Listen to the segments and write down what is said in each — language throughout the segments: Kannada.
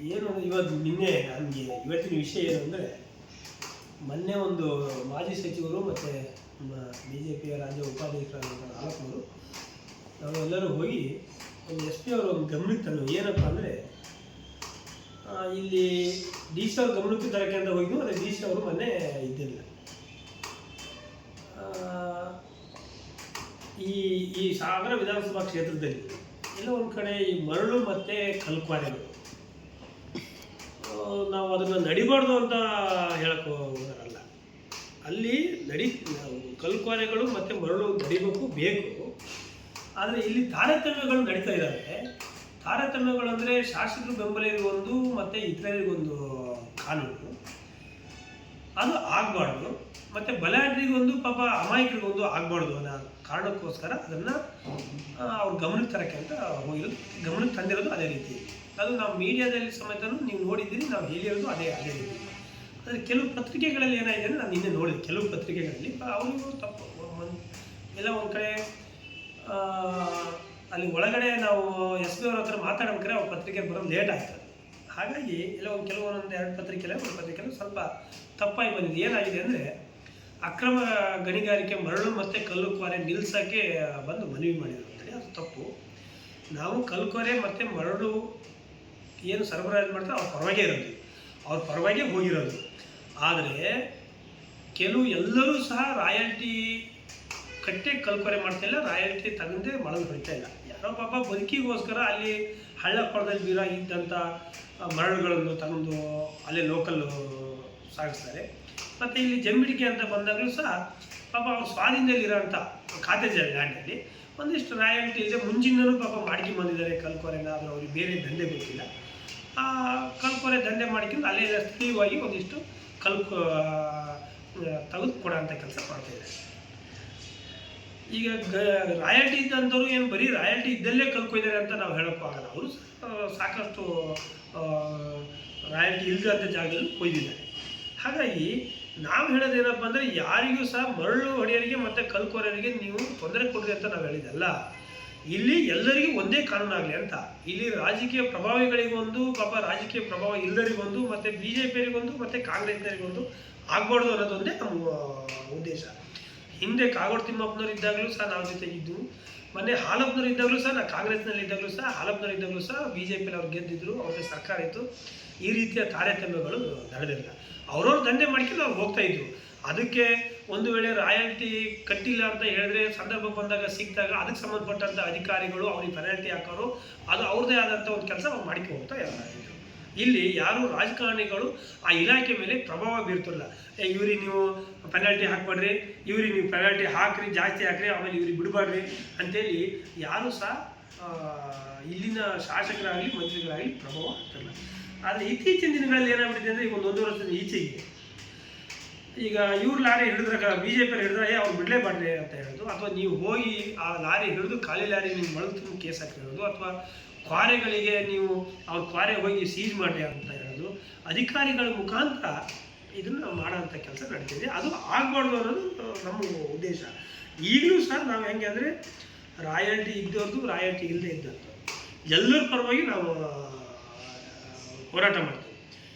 ಏನು ಇವತ್ತು ನಿನ್ನೆ ನನಗೆ ಇವತ್ತಿನ ವಿಷಯ ಏನು ಅಂದರೆ, ಮೊನ್ನೆ ಒಂದು ಮಾಜಿ ಸಚಿವರು ಮತ್ತು ನಮ್ಮ ಬಿ ಜೆ ಪಿಯ ರಾಜ್ಯ ಉಪಾಧ್ಯಕ್ಷರಾದಂಥ ನಾಲ್ಕನವರು ನಾವೆಲ್ಲರೂ ಹೋಗಿ ಒಂದು ಎಸ್ ಪಿ ಅವರು ಒಂದು ಗಮನಕ್ಕೆ ತಂದು ಏನಪ್ಪ ಅಂದರೆ, ಇಲ್ಲಿ ಡಿ ಸಿ ಅವ್ರ ಗಮನಕ್ಕೆ ತರಕ್ಕೆ ಅಂತ ಹೋಗಿದ್ದು. ಆದರೆ ಡಿ ಸಿ ಅವರು ಮೊನ್ನೆ ಇದ್ದಿಲ್ಲ. ಈ ಸಾಗರ ವಿಧಾನಸಭಾ ಕ್ಷೇತ್ರದಲ್ಲಿ ಎಲ್ಲ ಒಂದು ಕಡೆ ಈ ಮರಳು ಮತ್ತು ಕಲ್ಕ್ವಾರೆಗಳು, ನಾವು ಅದನ್ನು ನಡಿಬಾರ್ದು ಅಂತ ಹೇಳಕ್ಕೆ ಹೋಗೋರಲ್ಲ. ಅಲ್ಲಿ ಕಲ್ಕ್ವಾರೆಗಳು ಮತ್ತು ಮರಳು ನಡಿಬೇಕು, ಬೇಕು. ಆದರೆ ಇಲ್ಲಿ ತಾರತಮ್ಯಗಳು ನಡೀತಾ ಇದ್ದಾವೆ. ತಾರತಮ್ಯಗಳು ಅಂದರೆ ಶಾಸಕರು ಬೆಂಬಲಿಗರಿಗೊಂದು ಮತ್ತು ಇತರರಿಗೊಂದು ಕಾನೂನು, ಅದು ಆಗಬಾರ್ದು. ಮತ್ತು ಬಲಾಢ್ಯರಿಗೊಂದು, ಪಾಪ ಅಮಾಯಕರಿಗೊಂದು ಆಗಬಾರ್ದು ಅನ್ನೋ ಕಾರಣಕ್ಕೋಸ್ಕರ ಅದನ್ನು ಅವ್ರ ಗಮನಕ್ಕೆ ತರೋಕ್ಕೆ ಅಂತ ಹೋಗಿರೋದು, ಗಮನಕ್ಕೆ ತಂದಿರೋದು ಅದೇ ರೀತಿ. ಅದು ನಾವು ಮೀಡಿಯಾದಲ್ಲಿ ಸಮೇತ ನೀವು ನೋಡಿದ್ದೀರಿ, ನಾವು ಹೇಳಿರೋದು ಅದೇ ರೀತಿ. ಆದರೆ ಕೆಲವು ಪತ್ರಿಕೆಗಳಲ್ಲಿ ಏನಾಗಿದೆ ಅಂದರೆ, ನಾನು ನಿನ್ನೆ ನೋಡಿದೆ ಕೆಲವು ಪತ್ರಿಕೆಗಳಲ್ಲಿ ಅವರಿಗೂ ತಪ್ಪು ಎಲ್ಲ ಒಂದು ಕಡೆ ಅಲ್ಲಿ ಒಳಗಡೆ ನಾವು ಎಸ್ ಪಿ ಅವ್ರ ಹತ್ರ ಮಾತಾಡ್ಬೇಕಾದ್ರೆ ಅವ್ರ ಪತ್ರಿಕೆ ಬರೋದು ಲೇಟ್ ಆಗ್ತದೆ. ಹಾಗಾಗಿ ಎಲ್ಲ ಕೆಲವೊಂದು ಎರಡು ಪತ್ರಿಕೆಯಲ್ಲಿ ಸ್ವಲ್ಪ ತಪ್ಪಾಗಿ ಬಂದಿದೆ. ಏನಾಗಿದೆ ಅಂದರೆ, ಅಕ್ರಮ ಗಣಿಗಾರಿಕೆ ಮರಳು ಮತ್ತು ಕಲ್ಲುಕ್ವಾರೆ ನಿಲ್ಲಿಸೋಕ್ಕೆ ಬಂದು ಮನವಿ ಮಾಡಿದ್ರು ಅಂತೇಳಿ, ಅದು ತಪ್ಪು. ನಾವು ಕಲ್ಕ್ವಾರೆ ಮತ್ತು ಮರಳು ಏನು ಸರಬರಾಜು ಮಾಡ್ತಾರೆ ಅವ್ರ ಪರವಾಗೇ ಹೋಗಿರೋದು. ಆದರೆ ಎಲ್ಲರೂ ಸಹ ರಾಯಲ್ಟಿ ಕಟ್ಟೆ ಕಲ್ಕ್ವಾರೆ ಮಾಡ್ತಾಯಿಲ್ಲ, ರಾಯಲ್ಟಿ ತಗೊಂಡೇ ಮರಳು ಹೊಡಿತಾ ಇಲ್ಲ. ಯಾರೋ ಪಾಪ ಬದುಕಿಗೋಸ್ಕರ ಅಲ್ಲಿ ಹಳ್ಳ ಕೊಳದಲ್ಲಿ ಇದ್ದಂಥ ಮರಳುಗಳನ್ನು ತಗೊಂಡು ಅಲ್ಲೇ ಲೋಕಲ್ ಸಾಗಿಸ್ತಾರೆ. ಮತ್ತು ಇಲ್ಲಿ ಜಂಬಿಡಿಕೆ ಅಂತ ಬಂದಾಗಲೂ ಸಹ ಪಾಪ ಅವ್ರ ಸ್ವಾಧೀನದಲ್ಲಿರೋಂಥ ಖಾತೆ ಲ್ಯಾಂಡಲ್ಲಿ ಒಂದಿಷ್ಟು ರಾಯಲ್ಟಿ ಇದೆ, ಮುಂಚಿನೂ ಪಾಪ ಮಾಡ್ಕೊಂಡು ಬಂದಿದ್ದಾರೆ ಕಲ್ಕ್ವಾರೆನ. ಆದರೆ ಅವ್ರಿಗೆ ಬೇರೆ ದಂಧೆ ಗೊತ್ತಿಲ್ಲ. ಆ ಕಲ್ಕ್ವಾರೆ ದಂಧೆ ಮಾಡ್ಕೊಂಡು ಅಲ್ಲೇ ಸ್ಥಳೀಯವಾಗಿ ಒಂದಿಷ್ಟು ತೆಗೆದು ಕೊಡೋಂಥ ಕೆಲಸ ಮಾಡ್ತಾಯಿದ್ದಾರೆ. ಈಗ ರಾಯಲ್ಟಿ ಇದ್ದಂಥವ್ರು ಏನು ಬರೀ ರಾಯಲ್ಟಿ ಇದ್ದಲ್ಲೇ ಕಲ್ಕೊಯ್ತಾರೆ ಅಂತ ನಾವು ಹೇಳೋಕ್ಕೂ ಆಗಲ್ಲ. ಅವರು ಸಾಕಷ್ಟು ರಾಯಲ್ಟಿ ಇಲ್ಲದಂಥ ಜಾಗದಲ್ಲಿ ಕೊಯ್ದಿದ್ದಾರೆ. ಹಾಗಾಗಿ ನಾವು ಹೇಳೋದೇನಪ್ಪ ಅಂದರೆ, ಯಾರಿಗೂ ಸಹ ಮರಳು ಹೊಡೆಯೋರಿಗೆ ಮತ್ತು ಕಲ್ಕೋರರಿಗೆ ನೀವು ತೊಂದರೆ ಕೊಡ್ರಿ ಅಂತ ನಾವು ಹೇಳಿದ್ದಲ್ಲ. ಇಲ್ಲಿ ಎಲ್ಲರಿಗೂ ಒಂದೇ ಕಾನೂನಾಗಲಿ ಅಂತ. ಇಲ್ಲಿ ರಾಜಕೀಯ ಪ್ರಭಾವಿಗಳಿಗೊಂದು, ಪಾಪ ರಾಜಕೀಯ ಪ್ರಭಾವ ಇಲ್ಲರಿಗೊಂದು, ಮತ್ತು ಬಿ ಜೆ ಪಿಯವರಿಗೊಂದು ಮತ್ತು ಕಾಂಗ್ರೆಸ್ನವರಿಗೊಂದು ಆಗಬಾರ್ದು ಅನ್ನೋದೊಂದೇ ನಮ್ಮ ಉದ್ದೇಶ. ಹಿಂದೆ ಕಾಗೋಡು ತಿಮ್ಮಪ್ಪನವ್ರು ಇದ್ದಾಗಲೂ ಸಹ ನಾವು ಜೊತೆಗಿದ್ದು, ಮೊನ್ನೆ ಹಾಲಪ್ಪನವ್ರು ಇದ್ದಾಗಲೂ ಸಹ, ನಾವು ಕಾಂಗ್ರೆಸ್ನಲ್ಲಿ ಇದ್ದಾಗಲೂ ಸಹ, ಹಾಲಪ್ಪನವ್ರು ಇದ್ದಾಗಲೂ ಸಹ ಬಿ ಜೆ ಪಿಯಲ್ಲಿ ಅವ್ರು ಗೆದ್ದಿದ್ರು, ಅವ್ರಿಗೆ ಸರ್ಕಾರ ಇತ್ತು. ಈ ರೀತಿಯ ತಾರತಮ್ಯಗಳು ನಡೆದಿಲ್ಲ. ಅವ್ರವ್ರು ದಂಧೆ ಮಾಡ್ಕೊಂಡು ಅವ್ರು ಹೋಗ್ತಾಯಿದ್ರು. ಅದಕ್ಕೆ ಒಂದು ವೇಳೆ ರಾಯಲ್ಟಿ ಕಟ್ಟಿಲ್ಲ ಅಂತ ಹೇಳಿದ್ರೆ, ಸಂದರ್ಭ ಬಂದಾಗ ಸಿಕ್ಕಿದಾಗ ಅದಕ್ಕೆ ಸಂಬಂಧಪಟ್ಟಂಥ ಅಧಿಕಾರಿಗಳು ಅವ್ರಿಗೆ ಪೆನಾಲ್ಟಿ ಹಾಕೋರು, ಅದು ಅವ್ರದ್ದೇ ಆದಂಥ ಒಂದು ಕೆಲಸ ಅವ್ರು ಮಾಡ್ಕೊಂಡು ಹೋಗ್ತಾ ಇದ್ರು. ಇಲ್ಲಿ ಯಾರು ರಾಜಕಾರಣಿಗಳು ಆ ಇಲಾಖೆ ಮೇಲೆ ಪ್ರಭಾವ ಬೀರ್ತಿರಲ್ಲ. ಇವ್ರಿಗೆ ನೀವು ಪೆನಾಲ್ಟಿ ಹಾಕ್ಬೇಡ್ರಿ, ಇವ್ರಿಗೆ ನೀವು ಪೆನಾಲ್ಟಿ ಹಾಕ್ರಿ, ಜಾಸ್ತಿ ಹಾಕ್ರಿ, ಆಮೇಲೆ ಇವ್ರಿಗೆ ಬಿಡಬೇಡ್ರಿ ಅಂತೇಳಿ ಯಾರೂ ಸಹ ಇಲ್ಲಿನ ಶಾಸಕರಾಗಲಿ ಮಂತ್ರಿಗಳಾಗಲಿ ಪ್ರಭಾವ ಆಗ್ತಿರಲ್ಲ. ಆದರೆ ಇತ್ತೀಚಿನ ದಿನಗಳಲ್ಲಿ ಏನಾಗ್ಬಿಟ್ಟಿದೆ ಅಂದರೆ, ಈಗ ಒಂದು ವರ್ಷದ ಈಚೆಗೆ ಈಗ ಇವ್ರು ಲಾರಿ ಹಿಡಿದ್ರೆ, ಬಿ ಜೆ ಪಿಯಲ್ಲಿ ಹಿಡಿದ್ರೆ ಅವ್ರು ಬಿಡಲೇಬಾರ್ರಿ ಅಂತ ಹೇಳೋದು, ಅಥವಾ ನೀವು ಹೋಗಿ ಆ ಲಾರಿ ಹಿಡಿದು ಖಾಲಿ ಲಾರಿ ನೀವು ಮಳಲು ಕೇಸ್ ಹಾಕಿರೋದು, ಅಥವಾ ಕ್ವಾರೆಗಳಿಗೆ ನೀವು ಅವ್ರ ಕ್ವಾರೆ ಹೋಗಿ ಸೀಜ್ ಮಾಡಿ ಅಂತ ಹೇಳೋದು, ಅಧಿಕಾರಿಗಳ ಮುಖಾಂತರ ಇದನ್ನು ಮಾಡೋಂಥ ಕೆಲಸ ನಡೀತಿದೆ. ಅದು ಆಗಬಾರ್ದು ಅನ್ನೋದು ನಮ್ಮ ಉದ್ದೇಶ. ಈಗಲೂ ಸಹ ನಾವು ಹೆಂಗೆ ಅಂದರೆ, ರಾಯಲ್ಟಿ ಇದ್ದವ್ರದ್ದು, ರಾಯಲ್ಟಿ ಇಲ್ಲದೆ ಇದ್ದಂಥ ಎಲ್ಲರ ಪರವಾಗಿ ನಾವು ಹೋರಾಟ ಮಾಡ್ತೀವಿ.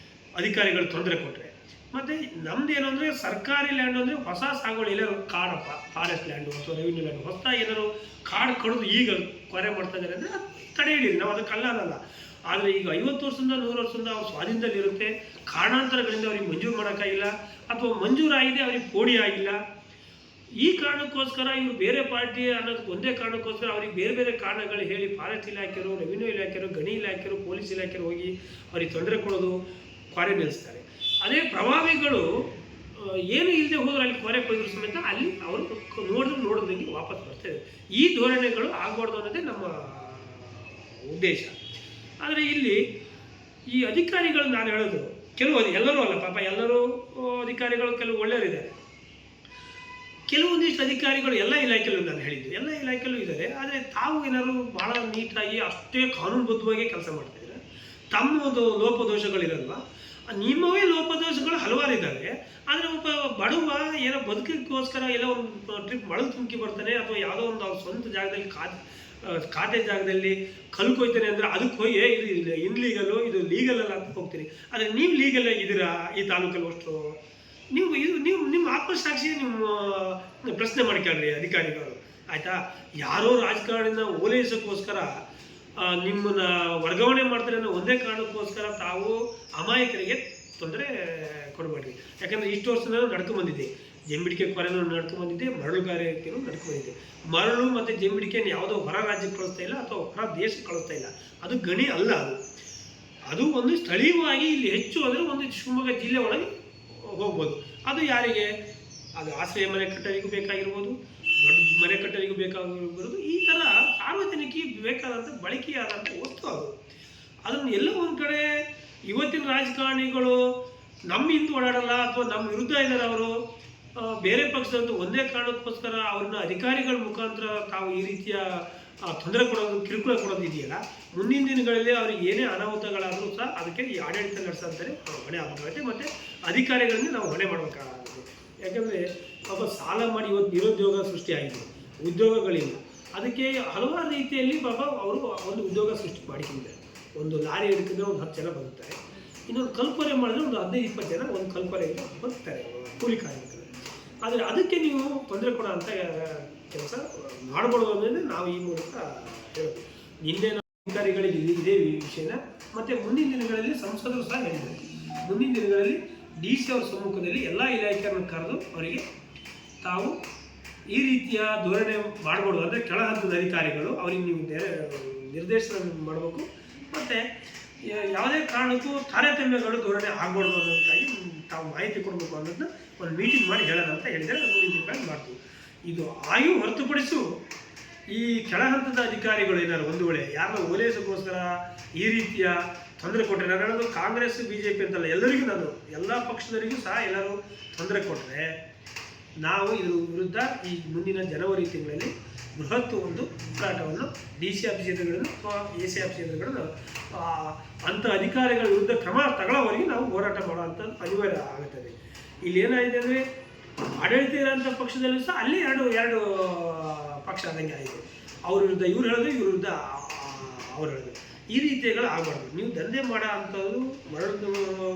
ಅಧಿಕಾರಿಗಳು ತೊಂದರೆ ಕೊಟ್ಟರೆ. ಮತ್ತು ನಮ್ದು ಏನು ಅಂದರೆ, ಸರ್ಕಾರಿ ಲ್ಯಾಂಡ್ ಅಂದರೆ ಹೊಸ ಸಾಗುವಳಿ ಎಲ್ಲರೂ ಕಾಡಪ್ಪ, ಫಾರೆಸ್ಟ್ ಲ್ಯಾಂಡು ಅಥವಾ ರೆವಿನ್ಯೂ ಲ್ಯಾಂಡ್ ಹೊಸದಾಗಿ ಏನಾದ್ರು ಕಾಡು ಕಡಿದು ಈಗ ಕೊರೆ ಮಾಡ್ತಾ ಇದ್ದಾರೆ ಅಂದರೆ ಅದು ತಡೆ ಹಿಡೀರಿ, ನಾವು ಅದಕ್ಕೆ ಅಲ್ಲ. ಆದರೆ ಈಗ 50 ವರ್ಷದಿಂದ 100 ವರ್ಷದಿಂದ ಅವ್ರ ಸ್ವಾಧೀನದಲ್ಲಿರುತ್ತೆ. ಕಾರಣಾಂತರಗಳಿಂದ ಅವ್ರಿಗೆ ಮಂಜೂರು ಮಾಡೋಕ್ಕಾಗಿಲ್ಲ, ಅಥವಾ ಮಂಜೂರಾಗಿದೆ ಅವ್ರಿಗೆ ಪೋಡಿ ಆಗಿಲ್ಲ. ಈ ಕಾರಣಕ್ಕೋಸ್ಕರ ಇವರು ಬೇರೆ ಪಾರ್ಟಿ ಅನ್ನೋದು ಒಂದೇ ಕಾರಣಕ್ಕೋಸ್ಕರ ಅವ್ರಿಗೆ ಬೇರೆ ಬೇರೆ ಕಾರಣಗಳು ಹೇಳಿ ಫಾರೆಸ್ಟ್ ಇಲಾಖೆಯರು, ರೆವಿನ್ಯೂ ಇಲಾಖೆಯರು, ಗಣಿ ಇಲಾಖೆಯರು, ಪೊಲೀಸ್ ಇಲಾಖೆಯರು ಹೋಗಿ ಅವ್ರಿಗೆ ತೊಂದರೆ ಕೊಡೋದು, ಕ್ವಾರೆ ನಿಲ್ಲಿಸ್ತಾರೆ. ಅದೇ ಪ್ರಭಾವಿಗಳು ಏನು ಇಲ್ಲದೆ ಹೋದ್ರೆ ಅಲ್ಲಿ ಕ್ವಾರೆ ಕೊಯ್ದ್ರು ಸಮೇತ ಅಲ್ಲಿ ಅವರು ನೋಡೋದಂಗೆ ವಾಪಸ್ ಬರ್ತಾರೆ. ಈ ಧೋರಣೆಗಳು ಆಗಬಾರ್ದು ಅನ್ನೋದೇ ನಮ್ಮ ಉದ್ದೇಶ. ಆದರೆ ಇಲ್ಲಿ ಈ ಅಧಿಕಾರಿಗಳು ನಾನು ಹೇಳೋದು, ಎಲ್ಲರೂ ಅಲ್ಲ ಪಾಪ, ಎಲ್ಲರೂ ಅಧಿಕಾರಿಗಳು ಕೆಲವು ಒಳ್ಳೆಯವರಿದ್ದಾರೆ. ಕೆಲವೊಂದಿಷ್ಟು ಅಧಿಕಾರಿಗಳು ಎಲ್ಲ ಇಲಾಖೆಯಲ್ಲೂ ನಾನು ಹೇಳಿದ್ದು, ಎಲ್ಲ ಇಲಾಖೆಯಲ್ಲೂ ಇದ್ದಾರೆ. ಆದರೆ ತಾವು ಏನಾದ್ರು ಭಾಳ ನೀಟಾಗಿ ಅಷ್ಟೇ ಕಾನೂನುಬದ್ಧವಾಗಿ ಕೆಲಸ ಮಾಡ್ತಾಯಿದ್ದಾರೆ. ತಮ್ಮ ಒಂದು ಲೋಪದೋಷಗಳಿರಲ್ವ, ನಿಮ್ಮವೇ ಲೋಪದೋಷಗಳು ಹಲವಾರು ಇದ್ದಾವೆ. ಆದರೆ ಒಬ್ಬ ಬಡವ ಏನೋ ಬದುಕಿಗೋಸ್ಕರ ಎಲ್ಲೋ ಒಂದು ಟ್ರಿಪ್ ಮಳಲು ತುಂಬಿಕೆ ಬರ್ತಾನೆ, ಅಥವಾ ಯಾವುದೋ ಒಂದು ಅವ್ರ ಸ್ವಂತ ಜಾಗದಲ್ಲಿ ಖಾತೆ ಜಾಗದಲ್ಲಿ ಕಲ್ಕೊಯ್ತಾನೆ ಅಂದರೆ ಅದಕ್ಕೆ ಹೋಗಿ ಇದು ಇನ್ಲೀಗಲ್ಲು ಇದು ಲೀಗಲ್ ಅಲ್ಲ ಅಂತ ಹೋಗ್ತೀರಿ. ಆದರೆ ನೀವು ಲೀಗಲ್ ಆಗಿದ್ದೀರಾ ಈ ತಾಲೂಕಲ್ಲಿ ಅಷ್ಟು ನೀವು ನಿಮ್ಮ ಆತ್ಮಸಾಕ್ಷಿ ನಿಮ್ಮ ಪ್ರಶ್ನೆ ಮಾಡ್ಕೊಳ್ರಿ ಅಧಿಕಾರಿಗಳು, ಆಯಿತಾ? ಯಾರೋ ರಾಜಕಾರಣಿನ ಓಲೈಸೋಕ್ಕೋಸ್ಕರ ನಿಮ್ಮನ್ನ ವರ್ಗಾವಣೆ ಮಾಡ್ತಾರೆ ಅನ್ನೋ ಒಂದೇ ಕಾರಣಕ್ಕೋಸ್ಕರ ತಾವು ಅಮಾಯಕರಿಗೆ ತೊಂದರೆ ಕೊಡಬೇಡ್ರಿ. ಯಾಕಂದರೆ ಇಷ್ಟು ವರ್ಷದಿಂದ ನಡ್ಕೊಂಬಂದಿದೆ, ಜಂಬಿಡಿಕೆ ಕೊರೆನೂ ನಡ್ಕೊಂಬಂದಿದೆ, ಮರಳುಗಾರಿಕೆನೂ ನಡ್ಕೊಂಬಂದಿದೆ. ಮರಳು ಮತ್ತು ಜಂಬಿಡಿಕೆಯನ್ನು ಯಾವುದೋ ಹೊರ ರಾಜ್ಯಕ್ಕೆ ಕಳಿಸ್ತಾ ಇಲ್ಲ ಅಥವಾ ಹೊರ ದೇಶಕ್ಕೆ ಕಳಿಸ್ತಾ ಇಲ್ಲ, ಅದು ಗಣಿ ಅಲ್ಲ. ಅದು ಒಂದು ಸ್ಥಳೀಯವಾಗಿ ಇಲ್ಲಿ ಹೆಚ್ಚು ಅಂದರೆ ಒಂದು ಶಿವಮೊಗ್ಗ ಜಿಲ್ಲೆ ಒಳಗೆ ಹೋಗ್ಬೋದು. ಅದು ಯಾರಿಗೆ? ಅದು ಆಶ್ರಯ ಮನೆ ಕಟ್ಟೋರಿಗೂ ಬೇಕಾಗಿರ್ಬೋದು, ದೊಡ್ಡ ಮನೆ ಕಟ್ಟೋರಿಗೂ ಬೇಕಾಗಿರ್ಬೋದು. ಈ ಥರ ಸಾರ್ವಜನಿಕ ಬೇಕಾದಂಥ ಬಳಕೆಯಾದಂಥ ವಸ್ತು ಅದು. ಅದನ್ನು ಎಲ್ಲ ಒಂದು ಕಡೆ ಇವತ್ತಿನ ರಾಜಕಾರಣಿಗಳು ನಮ್ಮ ಹಿಂದೆ ಓಡಾಡಲ್ಲ ಅಥವಾ ನಮ್ಮ ವಿರುದ್ಧ ಇದ್ದಾರೆ, ಅವರು ಬೇರೆ ಪಕ್ಷದಂತೂ ಒಂದೇ ಕಾರಣಕ್ಕೋಸ್ಕರ ಅವ್ರನ್ನ ಅಧಿಕಾರಿಗಳ ಮುಖಾಂತರ ತಾವು ಈ ರೀತಿಯ ತೊಂದರೆ ಕೊಡೋದು, ಕಿರುಕುಳ ಕೊಡೋದು ಇದೆಯಲ್ಲ, ಮುಂದಿನ ದಿನಗಳಲ್ಲಿ ಅವ್ರಿಗೆ ಏನೇ ಅನಾಹುತಗಳಾದರೂ ಸಹ ಅದಕ್ಕೆ ಈ ಆಡಳಿತ ನಡೆಸಂತಾರೆ ಹೊಣೆ ಆಗಬೇಕಾಗುತ್ತೆ. ಮತ್ತು ಅಧಿಕಾರಿಗಳನ್ನೇ ನಾವು ಹೊಣೆ ಮಾಡಬೇಕಾಗುತ್ತೆ. ಯಾಕಂದರೆ ಪಾಪ ಸಾಲ ಮಾಡಿ ಇವತ್ತು ನಿರುದ್ಯೋಗ ಸೃಷ್ಟಿಯಾಗಿದೆ, ಉದ್ಯೋಗಗಳಿಲ್ಲ. ಅದಕ್ಕೆ ಹಲವಾರು ರೀತಿಯಲ್ಲಿ ಪಾಪ ಅವರು ಒಂದು ಉದ್ಯೋಗ ಸೃಷ್ಟಿ ಮಾಡಿಕೊಂಡಿದ್ದಾರೆ. ಒಂದು ಲಾರಿ ಹಿಡಿದ್ರೆ ಒಂದು 10 ಜನ ಬದುಕ್ತಾರೆ, ಇನ್ನೊಂದು ಕಲ್ಪನೆ ಮಾಡಿದ್ರೆ ಒಂದು 15-20 ಜನ ಒಂದು ಕಲ್ಪನೆಯಿಂದ ಬದುಕ್ತಾರೆ ಕೂಲಿ ಕಾರ್ಮಿಕರು. ಆದರೆ ಅದಕ್ಕೆ ನೀವು ತೊಂದರೆ ಕೊಡೋ ಅಂಥ ಕೆಲಸ ಮಾಡಬಾರ್ದು ಅನ್ನೋದೇ ನಾವು ಈ ಮೂಲಕ ಹೇಳೋದು. ನಿನ್ನೆ ನಾವು ಅಧಿಕಾರಿಗಳಿಗೆ ಇದೇ ವಿಷಯನ ಮತ್ತು ಮುಂದಿನ ದಿನಗಳಲ್ಲಿ ಸಂಸದರು ಸಹ ಹೇಳಿದ್ದಾರೆ. ಮುಂದಿನ ದಿನಗಳಲ್ಲಿ DC ಅವರ ಸಮ್ಮುಖದಲ್ಲಿ ಎಲ್ಲ ಇಲಾಖೆಯನ್ನು ಕರೆದು ಅವರಿಗೆ ತಾವು ಈ ರೀತಿಯ ಧೋರಣೆ ಮಾಡಬಾರ್ದು, ಅಂದರೆ ಕೆಳ ಹಂತದ ಅಧಿಕಾರಿಗಳು ಅವರಿಗೆ ನೀವು ನಿರ್ದೇಶನ ಮಾಡಬೇಕು. ಮತ್ತು ಯಾವುದೇ ಕಾರಣಕ್ಕೂ ತಾರತಮ್ಯಗಳು ಧೋರಣೆ ಆಗ್ಬಾರ್ದು ಅನ್ನೋದಕ್ಕಾಗಿ ತಾವು ಮಾಹಿತಿ ಕೊಡಬೇಕು ಅನ್ನೋದನ್ನ ಒಂದು ಮೀಟಿಂಗ್ ಮಾಡಿ ಹೇಳೋಣ ಅಂತ ಹೇಳಿದರೆ ಮುಂದಿನ ದಿನಗಳಲ್ಲಿ ಮಾಡ್ತೀವಿ. ಇದು ಆಯು ಹೊರತುಪಡಿಸು ಈ ಕೆಳ ಹಂತದ ಅಧಿಕಾರಿಗಳು ಏನಾದ್ರು ಒಂದು ವೇಳೆ ಯಾರನ್ನ ಓಲೈಸೋಕ್ಕೋಸ್ಕರ ಈ ರೀತಿಯ ತೊಂದರೆ ಕೊಟ್ಟರೆ, ನಾನು ಹೇಳೋದು ಕಾಂಗ್ರೆಸ್ BJP ಅಂತಲ್ಲ, ಎಲ್ಲರಿಗೂ, ನಾನು ಎಲ್ಲ ಪಕ್ಷದವರಿಗೂ ಸಹ ಎಲ್ಲರೂ ತೊಂದರೆ ಕೊಟ್ಟರೆ ನಾವು ಇದ್ರ ವಿರುದ್ಧ ಈ ಮುಂದಿನ ಜನವರಿ ತಿಂಗಳಲ್ಲಿ ಬೃಹತ್ ಒಂದು ಹೋರಾಟವನ್ನು DC ಆಫೀಸ್ ಎದುರುಗಳನ್ನು ಅಥವಾ AC ಆಫೀಸ್ ಎದುರುಗಳನ್ನು ಅಂಥ ಅಧಿಕಾರಿಗಳ ವಿರುದ್ಧ ಕ್ರಮ ತಗೊಳ್ಳೋವರೆಗೆ ನಾವು ಹೋರಾಟ ಮಾಡುವಂಥದ್ದು ಅನಿವಾರ್ಯ ಆಗುತ್ತದೆ. ಇಲ್ಲಿ ಏನಾಗಿದೆ ಅಂದರೆ ಆಡಳಿತ ಇರೋಂಥ ಪಕ್ಷದಲ್ಲೂ ಸಹ ಅಲ್ಲಿ ಎರಡು ಪಕ್ಷ ಆದಂಗೆ ಆಗಿದೆ. ಅವ್ರ ವಿರುದ್ಧ ಇವ್ರು ಹೇಳೋದು, ಇವ್ರ ವಿರುದ್ಧ ಅವ್ರು ಹೇಳೋದು. ಈ ರೀತಿಗಳು ಆಗಬಾರ್ದು. ನೀವು ದಂಧೆ ಮಾಡೋ ಅಂಥದ್ದು ಮರಳು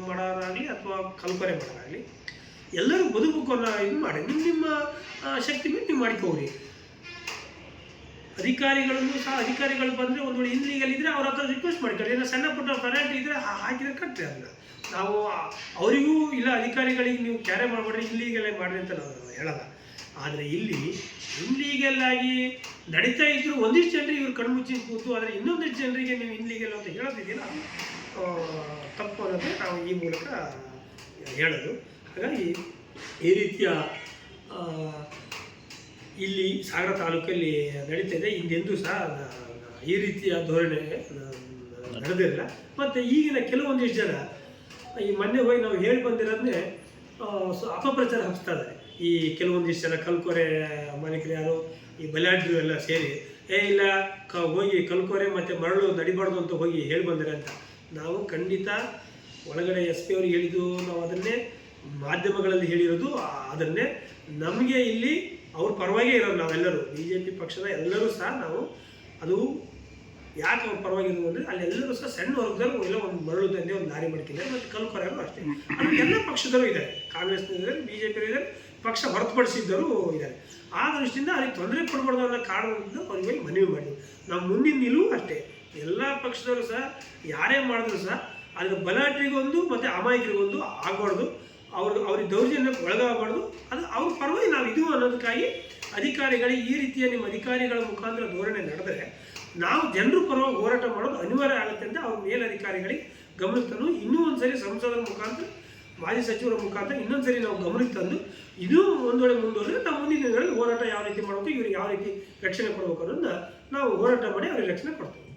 ಮಾಡೋರಾಗಲಿ ಅಥವಾ ಕಲ್ಪನೆ ಮಾಡೋರಾಗಲಿ ಎಲ್ಲರೂ ಬದುಕನ್ನು ಇದು ಮಾಡಿ ನಿಮ್ಮ ಶಕ್ತಿ ಮೇಲೆ ನೀವು ಮಾಡ್ಕೋರಿ. ಅಧಿಕಾರಿಗಳನ್ನು ಸಹ ಅಧಿಕಾರಿಗಳು ಬಂದರೆ ಒಂದು ವೇಳೆ ಇನ್ಲೀಗಲ್ ಇದ್ದರೆ ಅವ್ರ ಹತ್ರ ರಿಕ್ವೆಸ್ಟ್ ಮಾಡ್ಕೊಳ್ಳಿ. ಏನೋ ಸಣ್ಣ ಪುಟ್ಟ ಪೆನಾಲ್ಟಿ ಇದ್ದರೆ ಹಾಕಿದ್ರೆ ಕಟ್ರಿ. ಅದನ್ನು ನಾವು ಅವರಿಗೂ ಇಲ್ಲ ಅಧಿಕಾರಿಗಳಿಗೆ ನೀವು ಕ್ಯಾರೆ ಮಾಡಬೇಡ್ರಿ, ಇನ್ಲೀಗಲ್ಲೇ ಮಾಡಿರಿ ಅಂತ ನಾವು ಹೇಳಲ್ಲ. ಆದರೆ ಇಲ್ಲಿ ಇನ್ಲೀಗಲ್ ಆಗಿ ನಡೀತಾ ಇದ್ದರೂ ಒಂದಿಷ್ಟು ಜನರಿಗೆ ಇವ್ರು ಕಣ್ಮುಚ್ಚಿ ಕೂತು, ಆದರೆ ಇನ್ನೊಂದಿಷ್ಟು ಜನರಿಗೆ ನೀವು ಇನ್ಲೀಗಲ್ ಅಂತ ಹೇಳೋದಿದೆಯಲ್ಲ, ತಪ್ಪು ಅನ್ನೋದು ನಾವು ಈ ಮೂಲಕ ಹೇಳೋದು. ಹಾಗಾಗಿ ಈ ರೀತಿಯ ಇಲ್ಲಿ ಸಾಗರ ತಾಲೂಕಲ್ಲಿ ನಡೀತಾ ಇದೆ. ಹಿಂದೆಂದೂ ಸಹ ಈ ರೀತಿಯ ಧೋರಣೆ ನಡೆದಿರಲಿಲ್ಲ. ಮತ್ತು ಈಗಿನ ಕೆಲವೊಂದಿಷ್ಟು ಜನ ಈ ಮೊನ್ನೆ ಹೋಗಿ ನಾವು ಹೇಳಿ ಬಂದಿರೋದನ್ನೇ ಅಪಪ್ರಚಾರ ಹಬ್ಸ್ತಾ ಇದ್ದಾರೆ. ಈ ಕೆಲವೊಂದಿಷ್ಟು ಜನ ಕಲ್ಕೊರೆ ಮಾಲೀಕರು ಯಾರು ಈ ಬಲಾಢ್ಯರು ಎಲ್ಲ ಸೇರಿ ಇಲ್ಲ ಹೋಗಿ ಕಲ್ಕೊರೆ ಮತ್ತು ಮರಳು ನಡಿಬಾರ್ದು ಅಂತ ಹೋಗಿ ಹೇಳಿ ಬಂದಿರ ಅಂತ. ನಾವು ಖಂಡಿತ ಒಳಗಡೆ SP ಅವ್ರಿಗೆ ಹೇಳಿದ್ದು, ನಾವು ಅದನ್ನೇ ಮಾಧ್ಯಮಗಳಲ್ಲಿ ಹೇಳಿರೋದು ಅದನ್ನೇ. ನಮಗೆ ಇಲ್ಲಿ ಅವ್ರ ಪರವಾಗೇ ಇರೋದು ನಾವೆಲ್ಲರೂ, BJP ಪಕ್ಷದ ಎಲ್ಲರೂ ಸಹ ನಾವು ಅದು ಯಾಕೆ ಅವ್ರ ಪರವಾಗಿರೋದು ಅಂದರೆ ಅಲ್ಲೆಲ್ಲರೂ ಸಹ ಸಣ್ಣ ವರ್ಗದವರು ಎಲ್ಲ ಒಂದು ಮರಳು ದಂಧೆ ಒಂದು ಲಾರಿ ಮಾಡ್ತಿದ್ದಾರೆ ಮತ್ತು ಕಲ್ಕೊರೆಯವರು ಅಷ್ಟೇ. ಅದು ಎಲ್ಲ ಪಕ್ಷದವರು ಇದ್ದಾರೆ, ಕಾಂಗ್ರೆಸ್ನವರು BJP ಇದ್ದಾರೆ, ಪಕ್ಷ ಹೊರತುಪಡಿಸಿದ್ದರು ಇದ್ದಾರೆ. ಆ ದೃಷ್ಟಿಯಿಂದ ಅದಕ್ಕೆ ತೊಂದರೆ ಕೊಡಬಾರ್ದು ಅನ್ನೋ ಕಾರಣದಿಂದ ಅವ್ರಿಗೆ ಮನವಿ ಮಾಡಿ ನಾವು ಮುಂದಿನ ನಿಲುವು ಅಷ್ಟೇ. ಎಲ್ಲ ಪಕ್ಷದವರು ಸಹ ಯಾರೇ ಮಾಡಿದ್ರು ಸಹ ಅದರ ಬಲಾಢ್ಯರಿಗೊಂದು ಮತ್ತು ಅಮಾಯಕರಿಗೊಂದು ಆಗಬಾರ್ದು, ಅವ್ರಿಗೆ ದೌರ್ಜನ್ಯಕ್ಕೆ ಒಳಗಾಗಬಾರ್ದು. ಅದು ಅವ್ರ ಪರವಾಗಿ ನಾವು ಇದು ಅನ್ನೋದಕ್ಕಾಗಿ ಅಧಿಕಾರಿಗಳಿಗೆ ಈ ರೀತಿಯ ನಿಮ್ಮ ಅಧಿಕಾರಿಗಳ ಮುಖಾಂತರ ಧೋರಣೆ ನಡೆದರೆ ನಾವು ಜನರ ಪರವಾಗಿ ಹೋರಾಟ ಮಾಡೋದು ಅನಿವಾರ್ಯ ಆಗುತ್ತೆ ಅಂತ ಅವ್ರ ಮೇಲಧಿಕಾರಿಗಳಿಗೆ ಗಮನಕ್ಕೆ ತಂದು ಇನ್ನೂ ಒಂದು ಸರಿ ಸಂಸದರ ಮುಖಾಂತರ, ಮಾಜಿ ಸಚಿವರ ಮುಖಾಂತರ ಇನ್ನೊಂದು ಸರಿ ನಾವು ಗಮನಕ್ಕೆ ತಂದು ಇದು ಒಂದು ವೇಳೆ ಮುಂದುವರೆದ್ರೆ ನಾವು ಮುಂದಿನ ದಿನಗಳಲ್ಲಿ ಹೋರಾಟ ಯಾವ ರೀತಿ ಮಾಡಬೇಕು, ಇವ್ರಿಗೆ ಯಾವ ರೀತಿ ರಕ್ಷಣೆ ಕೊಡಬೇಕು ಅನ್ನೋದನ್ನ ನಾವು ಹೋರಾಟ ಮಾಡಿ ಅವ್ರಿಗೆ ರಕ್ಷಣೆ ಕೊಡ್ತೀವಿ.